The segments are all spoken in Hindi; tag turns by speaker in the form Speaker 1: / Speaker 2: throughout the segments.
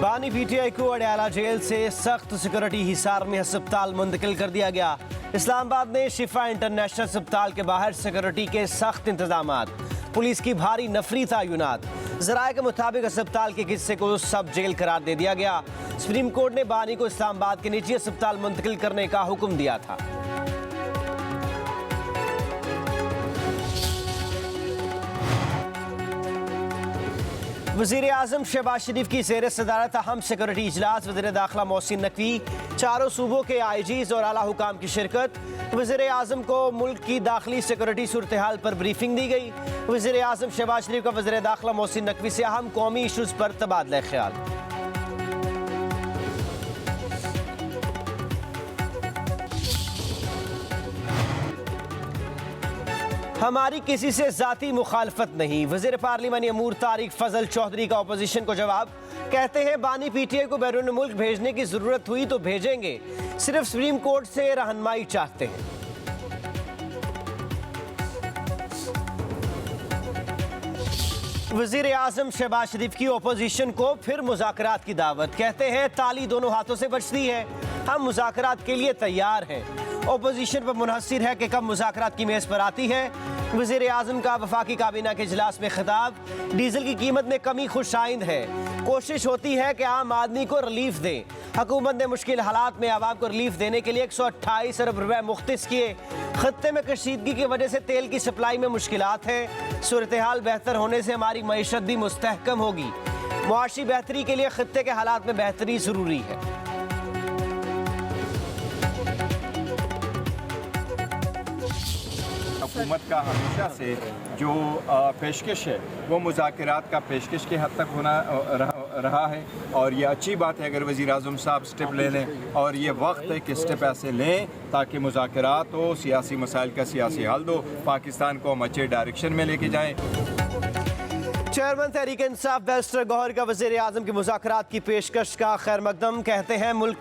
Speaker 1: बानी पीटीआई को अडयाला जेल से सख्त सिक्योरिटी हिसार में अस्पताल मुंतकिल कर दिया गया। इस्लामाबाद में शिफा इंटरनेशनल अस्पताल के बाहर सिक्योरिटी के सख्त इंतजाम, पुलिस की भारी नफरी तयनात। जराये के मुताबिक अस्पताल के हिस्से को सब जेल करार दे दिया गया। सुप्रीम कोर्ट ने बानी को इस्लामाबाद के निजी अस्पताल मुंतकिल करने का हुक्म दिया था। वज़ीर आज़म शहबाज शरीफ की ज़ेर सदारत अहम सिक्योरिटी इजलास, वज़ीर दाखिला मोहसिन नकवी, चारों सूबों के आईजीज़ और आला हुकाम की शिरकत। वज़ीर आज़म को मुल्क की दाखिली सिक्योरिटी सूरत हाल पर ब्रीफिंग दी गई। वज़ीर आज़म शहबाज शरीफ का वज़ीर दाखिला मोहसिन नकवी से अहम कौमी इशूज़ पर तबादला ख्याल। हमारी किसी से जाती मुखालफत नहीं, वज़ीर पार्लिमानी अमूर तारिक फजल चौधरी का अपोजिशन को जवाब। कहते हैं बानी पीटीआई को बैरून मुल्क भेजने की जरूरत हुई तो भेजेंगे, सिर्फ सुप्रीम कोर्ट से रहनुमाई चाहते हैं। वज़ीर आज़म शहबाज शरीफ की अपोजिशन को फिर मुज़ाकरात की दावत। कहते हैं ताली दोनों हाथों से बजती है, हम मुज़ाकरात के लिए तैयार हैं। अपोजिशन पर मुनहसिर है कि कब मुज़ाकरात की मेज़ पर आती है। वज़ीर आज़म का वफाकी काबीना के इजलास में खिताब। डीजल की कीमत में कमी खुशाइंद है, कोशिश होती है कि आम आदमी को रिलीफ दें। हुकूमत ने मुश्किल हालात में आवाम को रिलीफ देने के लिए 128 अरब रुपए मुख्तिस किए। खत्ते में कशीदगी की वजह से तेल की सप्लाई में मुश्किलात हैं। सूरत हाल बेहतर होने से हमारी मईशत भी मुस्तहकम होगी। मुआशी बेहतरी के लिए खत्ते के हालात में बेहतरी ज़रूरी है।
Speaker 2: हुकूमत का हमेशा से जो पेशकश है वो मुज़ाकरात का पेशकश के हद तक होना रहा है, और ये अच्छी बात है अगर वज़ीर आज़म साहब स्टेप ले लें, और ये वक्त है कि स्टेप ऐसे लें ताकि मुज़ाकरात हो, सियासी मसाइल का सियासी हल दो, पाकिस्तान को हम अच्छे डायरेक्शन में लेके जाएँ।
Speaker 1: चेयरमैन तहरीक इंसाफ बैरिस्टर गौहर का वज़ीर आज़म की मुज़ाकरात की पेशकश का खैर मकदम। कहते हैं मुल्क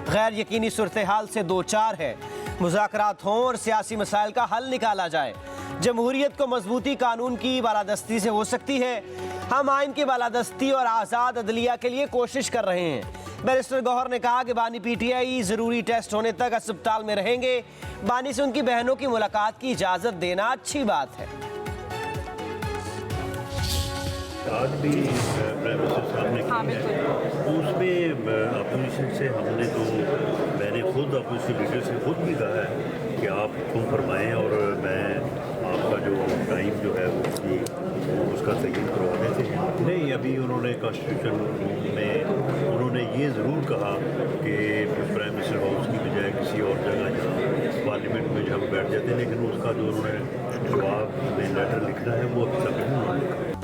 Speaker 1: गैर यकीनी सूरत हाल से दो चार है, मुज़ाकरात हों और सियासी मसाइल का हल निकाला जाए। जमहूरियत को मजबूती कानून की बालादस्ती से हो सकती है, हम आइन की बालादस्ती और आज़ाद अदलिया के लिए कोशिश कर रहे हैं। बैरिस्टर गौहर ने कहा कि बानी पीटीआई ज़रूरी टेस्ट होने तक अस्पताल में रहेंगे। बानी से उनकी बहनों की मुलाकात की इजाज़त देना अच्छी बात है।
Speaker 3: आज भी प्राइम मिनिस्टर साहब ने की है, उसमें अपोजिशन से हमने तो मैंने खुद अपोजिशन लीडर से खुद भी कहा है कि आप तुम फरमाएँ और मैं आपका जो टाइम जो है उसका तयन करवा देते हैं। नहीं, अभी उन्होंने कॉन्स्टिट्यूशन में उन्होंने ये ज़रूर कहा कि प्राइम मिनिस्टर हाउस की बजाय किसी और जगह जहाँ पार्लियामेंट में जहाँ बैठ जाते हैं, लेकिन उसका जो उन्होंने जवाब में लेटर लिखना है वो अभी तक नहीं उन्होंने लिखा।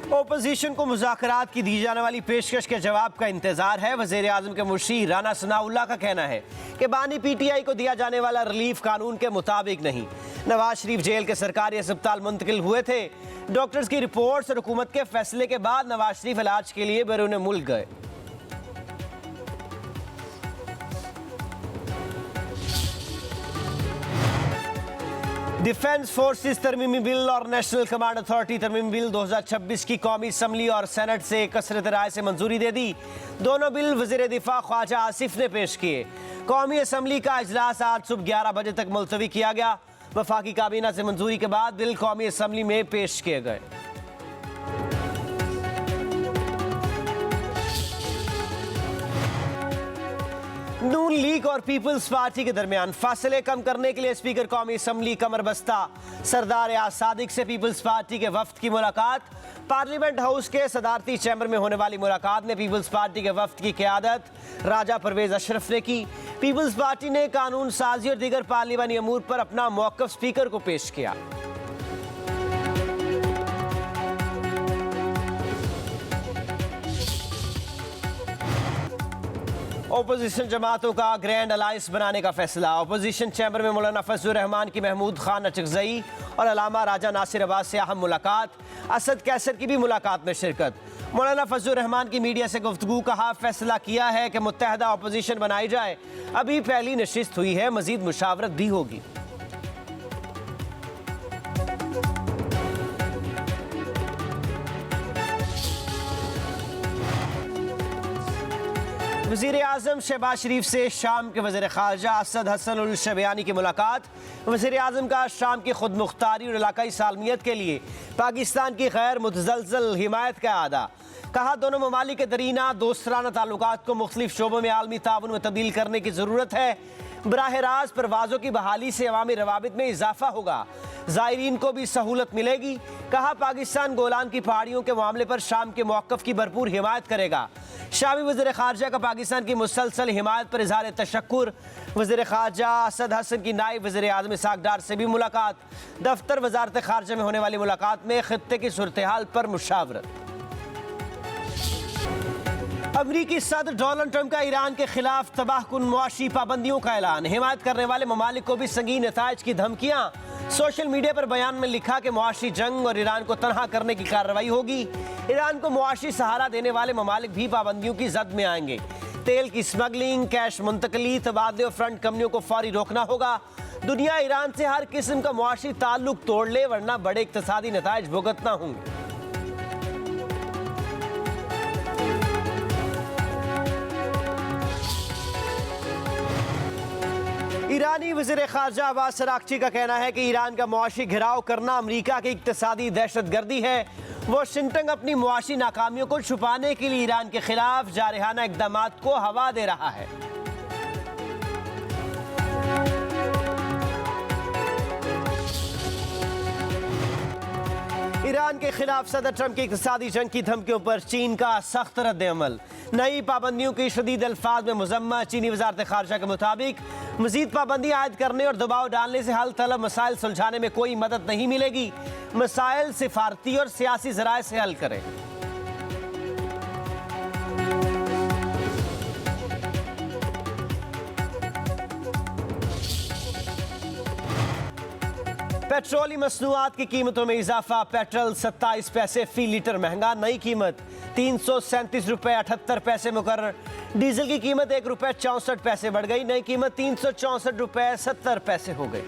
Speaker 1: ओपोजिशन को मुज़ाकरात की दी जाने वाली पेशकश के जवाब का इंतजार है। वज़ीर आज़म के मुशीर राना सनाउल्लाह का कहना है कि बानी पीटीआई को दिया जाने वाला रिलीफ कानून के मुताबिक नहीं। नवाज शरीफ जेल के सरकारी अस्पताल मुंतकिल हुए थे। डॉक्टर्स की रिपोर्ट्स और हुकूमत के फैसले के बाद नवाज शरीफ इलाज के लिए बैरून मुल्क गए। डिफेंस फोर्सेस तरमीमी बिल और नेशनल कमांड अथॉरिटी तरमीमी बिल 2026 की कौमी असम्बली और सेनेट से कसरत राय से मंजूरी दे दी। दोनों बिल वज़ीर दिफा ख्वाजा आसिफ ने पेश किए। कौमी असम्बली का इजलास आज सुबह 11 बजे तक मुलतवी किया गया। वफाकी काबीना से मंजूरी के बाद बिल कौमी असम्बली में पेश किए गए। नून लीग और पीपल्स पार्टी के दरमियान फासले कम करने के लिए स्पीकर कौमी असम्बली कमर बस्ता सरदार याद सादिक से पीपल्स पार्टी के वफ्द की मुलाकात। पार्लियामेंट हाउस के सदारती चैम्बर में होने वाली मुलाकात में पीपल्स पार्टी के वफ्द की क़यादत राजा परवेज अशरफ ने की। पीपल्स पार्टी ने कानून साजी और दीगर पार्लिमानी अमूर पर अपना मौक़िफ़ स्पीकर को पेश किया। ओपोजिशन जमातों का ग्रैंड अलायंस बनाने का फैसला। ओपोजिशन चैम्बर में मौलाना फजलुर रहमान की महमूद खान अचकजई और अलामा राजा नासिर अब्बास से अहम मुलाकात। असद कैसर की भी मुलाकात में शिरकत। मौलाना फजलुर रहमान की मीडिया से गुफ्तगू। कहा फैसला किया है कि मुत्तहदा ओपोजिशन बनाई जाए, अभी पहली नशिस्त हुई है, मजीद मुशावरत भी होगी। वज़ीर आज़म शहबाज शरीफ से शाम के वज़ीर ख़ारजा असद हसन उल शबियानी की मुलाकात। वज़ीर आज़म का शाम की खुद मुख्तारी और इलाकाई सालमियत के लिए पाकिस्तान की गैर मुतज़लज़ल हिमायत का अदा। कहा दोनों ममालिक के दरीना दोस्ताना ताल्लुकात को मुख्तलिफ शोबों में आलमी ताउन में तब्दील करने की ज़रूरत है। बराह रास्त परवाज़ों की बहाली से अवामी रवाबित में इजाफा होगा, ज़ायरीन को भी सहूलत मिलेगी। कहा पाकिस्तान गोलान की पहाड़ियों के मामले पर शाम के मौक़िफ़ की भरपूर हिमायत करेगा। शामी वज़ीर ख़ारजा का पाकिस्तान की मुसलसल हिमायत पर इज़हार तशक्कुर। वज़ीर ख़ारजा असद हसन की नायब वज़ीर आज़म इसहाक़ डार से भी मुलाकात। दफ्तर वज़ारत ख़ारजा में होने वाली मुलाकात में ख़ित्ते की सूरत हाल पर मुशावरत। अमरीकी सदर डोनाल्ड ट्रंप का ईरान के खिलाफ तबाहकुन मुआशी पाबंदियों का ऐलान। हिमायत करने वाले ममालिक को भी संगीन नताइज की धमकियां। सोशल मीडिया पर बयान में लिखा कि मुआशी जंग और ईरान को तनहा करने की कार्रवाई होगी। ईरान को मुआशी सहारा देने वाले ममालिक भी पाबंदियों की जद में आएंगे। तेल की स्मगलिंग, कैश मुंतकली, तबादले और फ्रंट कंपनियों को फौरी रोकना होगा। दुनिया ईरान से हर किस्म का मुआशी ताल्लुक तोड़ ले, वरना बड़े इक्तसादी नताइज भुगतना होंगे। ईरानी वज़ीर ख़ारजा अब्बास अराग़ची का कहना है कि ईरान का मुआशी घिराव करना अमरीका की इक़्तिसादी दहशतगर्दी है। वाशिंगटन अपनी मुआशी नाकामियों को छुपाने के लिए ईरान के खिलाफ जारहाना इक़दामात को हवा दे रहा है। ईरान के खिलाफ सदर ट्रंप की इक़्तिसादी जंग की धमकियों पर चीन का सख्त रद्द-ए-अमल। नई पाबंदियों की शदीद अल्फाज में मुज़म्मत। चीनी वज़ारत ख़ारजा के मुताबिक मज़ीद पाबंदी आयद करने और दबाव डालने से हल तलब मसाइल सुलझाने में कोई मदद नहीं मिलेगी। मसाइल सिफारती और सियासी ज़राए से हल करें। पेट्रोली मसनूआत की कीमतों में इजाफा। पेट्रोल 27 पैसे फी लीटर महंगा। नई कीमत 337 रुपये 78 पैसे मुकर्रर। डीजल की कीमत 1 रुपये 64 पैसे बढ़ गई। नई कीमत 364 रुपये 70 पैसे हो गई।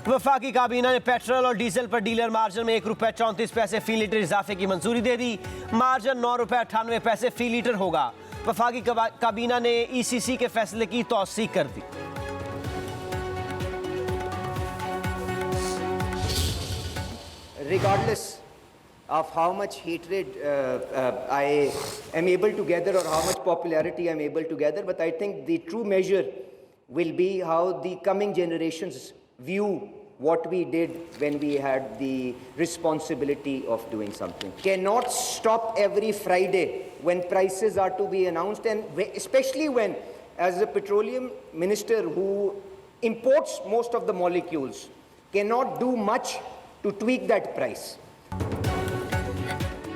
Speaker 1: वफाकी काबीना ने पेट्रोल और डीजल पर डीलर मार्जिन में 1 रुपये 34 पैसे फी लीटर इजाफे की मंजूरी दे दी। मार्जिन 9 रुपये 98 पैसे फी लीटर होगा। वफाकी काबीना ने ECC के फैसले की तौसीक कर दी।
Speaker 4: Regardless of how much hatred I am able to gather or how much popularity I am able to gather, but I think the true measure will be how the coming generations view what we did when we had the responsibility of doing something. Cannot stop every Friday when prices are to be announced, and especially when, as a petroleum minister who imports most of the molecules, cannot do much to tweak that price.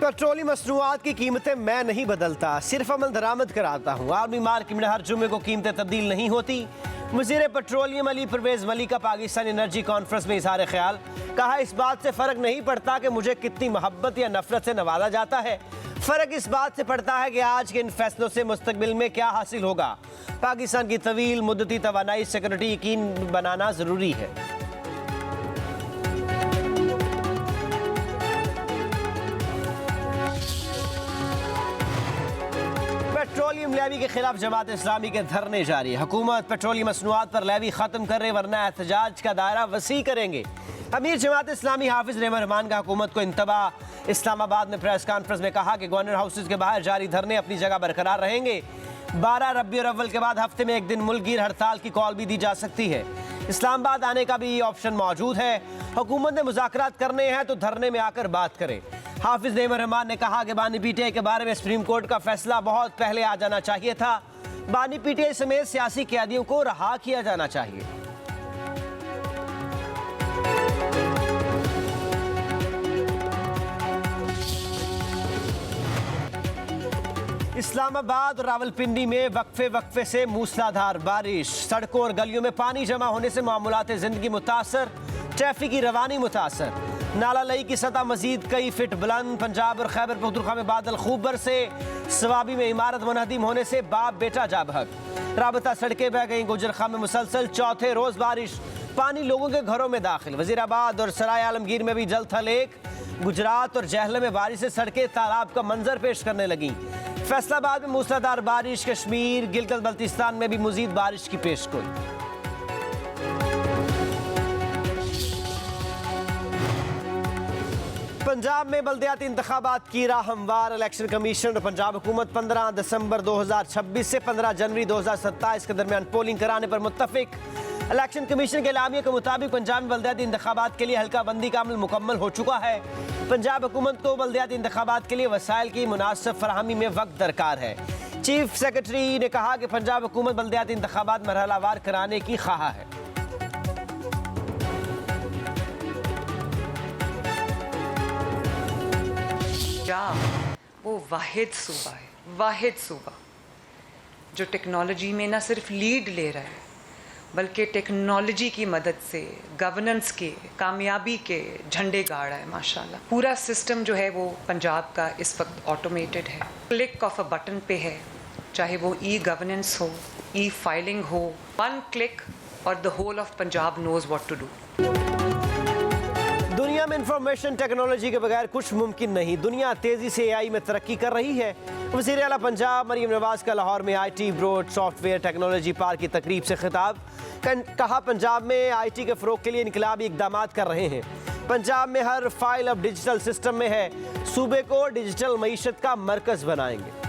Speaker 1: पेट्रोली मसनूआत की कीमतें मैं नहीं बदलता, सिर्फ अमल दरामद कराता हूँ। आर्मी मार्केट में हर जुमे को कीमतें तब्दील नहीं होती। वज़ीर पेट्रोलियम अली परवेज मलिक का पाकिस्तान एनर्जी कॉन्फ्रेंस में इज़हार ख्याल। कहा इस बात से फ़र्क नहीं पड़ता कि मुझे कितनी मोहब्बत या नफरत से नवाजा जाता है, फ़र्क इस बात से पड़ता है कि आज के इन फैसलों से मुस्तकबिल में क्या हासिल होगा। पाकिस्तान की तवील मुद्दती तवानाई सिक्योरिटी यकीन बनाना ज़रूरी है। पेट्रोलियम लेवी के खिलाफ जमात इस्लामी के धरने जारी। हुकूमत पेट्रोलियम मसनूआत पर लेवी खत्म करे वरना एहतजाज का दायरा वसी करेंगे। अमीर जमात इस्लामी हाफिज रहमान रहमान का हुकूमत को इंतबाह। इस्लामाबाद में प्रेस कॉन्फ्रेंस में कहा कि गवर्नर हाउसेज के बाहर जारी धरने अपनी जगह बरकरार रहेंगे। 12 रबीउल अव्वल के बाद हफ्ते में एक दिन मुल्कगीर हड़ताल की कॉल भी दी जा सकती है। इस्लामाबाद आने का भी ऑप्शन मौजूद है। हुकूमत ने मुज़ाकरात करने हैं तो धरने में आकर बात करें। हाफिज रहमान रहमान ने कहा कि बानी पीटीआई के बारे में सुप्रीम कोर्ट का फैसला बहुत पहले आ जाना चाहिए था। बानी पीटीआई समेत सियासी कैदियों को रहा किया जाना चाहिए। इस्लामाबाद और रावलपिंडी में वक्फे से मूसलाधार बारिश। सड़कों और गलियों में पानी जमा होने से मामूलात जिंदगी मुतासर, ट्रैफिक की रवानी मुतासर। नाला लई की सतह मजीद कई फिट बुलंद। पंजाब और खैबर पख्तूनख्वा में बादल खूब बरसे। सवाबी में इमारत मुनहदिम होने से बाप बेटा जा बहक। राबता सड़कें बह गईं। गुजरखा में मुसलसल चौथे रोज बारिश। पानी लोगों के घरों में दाखिल। वजीराबाद और सराय आलमगीर में भी जल था लेक। गुजरात और जहलम में बारिश से सड़कें तालाब का मंजर पेश करने लगी। फैसलाबाद में मूसलाधार बारिश। कश्मीर गिलगित बल्तिस्तान में भी मजीद बारिश की पेशगोई। पंजाब में बल्दियाती इंतखाबात की राह हमवार। इलेक्शन कमीशन और पंजाब हुकूमत 15 दिसंबर 2026 से 15 जनवरी 2027 के दरमियान पोलिंग कराने पर मुत्तफिक। इलेक्शन कमीशन के एलामिया के मुताबिक पंजाब में बल्दियाती इंतखाबात के लिए हल्का बंदी का अमल मुकम्मल हो चुका है। पंजाब हुकूमत को बल्दियाती इंतखाबात के लिए वसाइल की मुनासिब फराहमी में वक्त दरकार है। चीफ सेक्रेटरी ने कहा कि पंजाब हुकूमत बल्दियाती इंतखाबात मरहलावार कराने की ख्वाह है।
Speaker 5: पंजाब वो वाहिद सूबा है, वाहिद सूबा जो टेक्नोलॉजी में ना सिर्फ लीड ले रहा है बल्कि टेक्नोलॉजी की मदद से गवर्नेंस के कामयाबी के झंडे गाड़ रहा है। माशाल्लाह पूरा सिस्टम जो है वो पंजाब का इस वक्त ऑटोमेटेड है। क्लिक ऑफ अ बटन पे है, चाहे वो ई गवर्नेंस हो, ई फाइलिंग हो, वन क्लिक और the whole of Punjab knows what to do.
Speaker 1: दुनिया में इंफॉर्मेशन टेक्नोलॉजी के बगैर कुछ मुमकिन नहीं। दुनिया तेजी से एआई में तरक्की कर रही है। वज़ीर आला पंजाब मरीम नवाज का लाहौर में IT broad software technology park की तकरीब से खिताब। कहा पंजाब में आईटी के फ़रोग के लिए इनकलाबी इक़दामात कर रहे हैं। पंजाब में हर फाइल अब डिजिटल सिस्टम में है। सूबे को डिजिटल मईशत का मरकज़ बनाएंगे।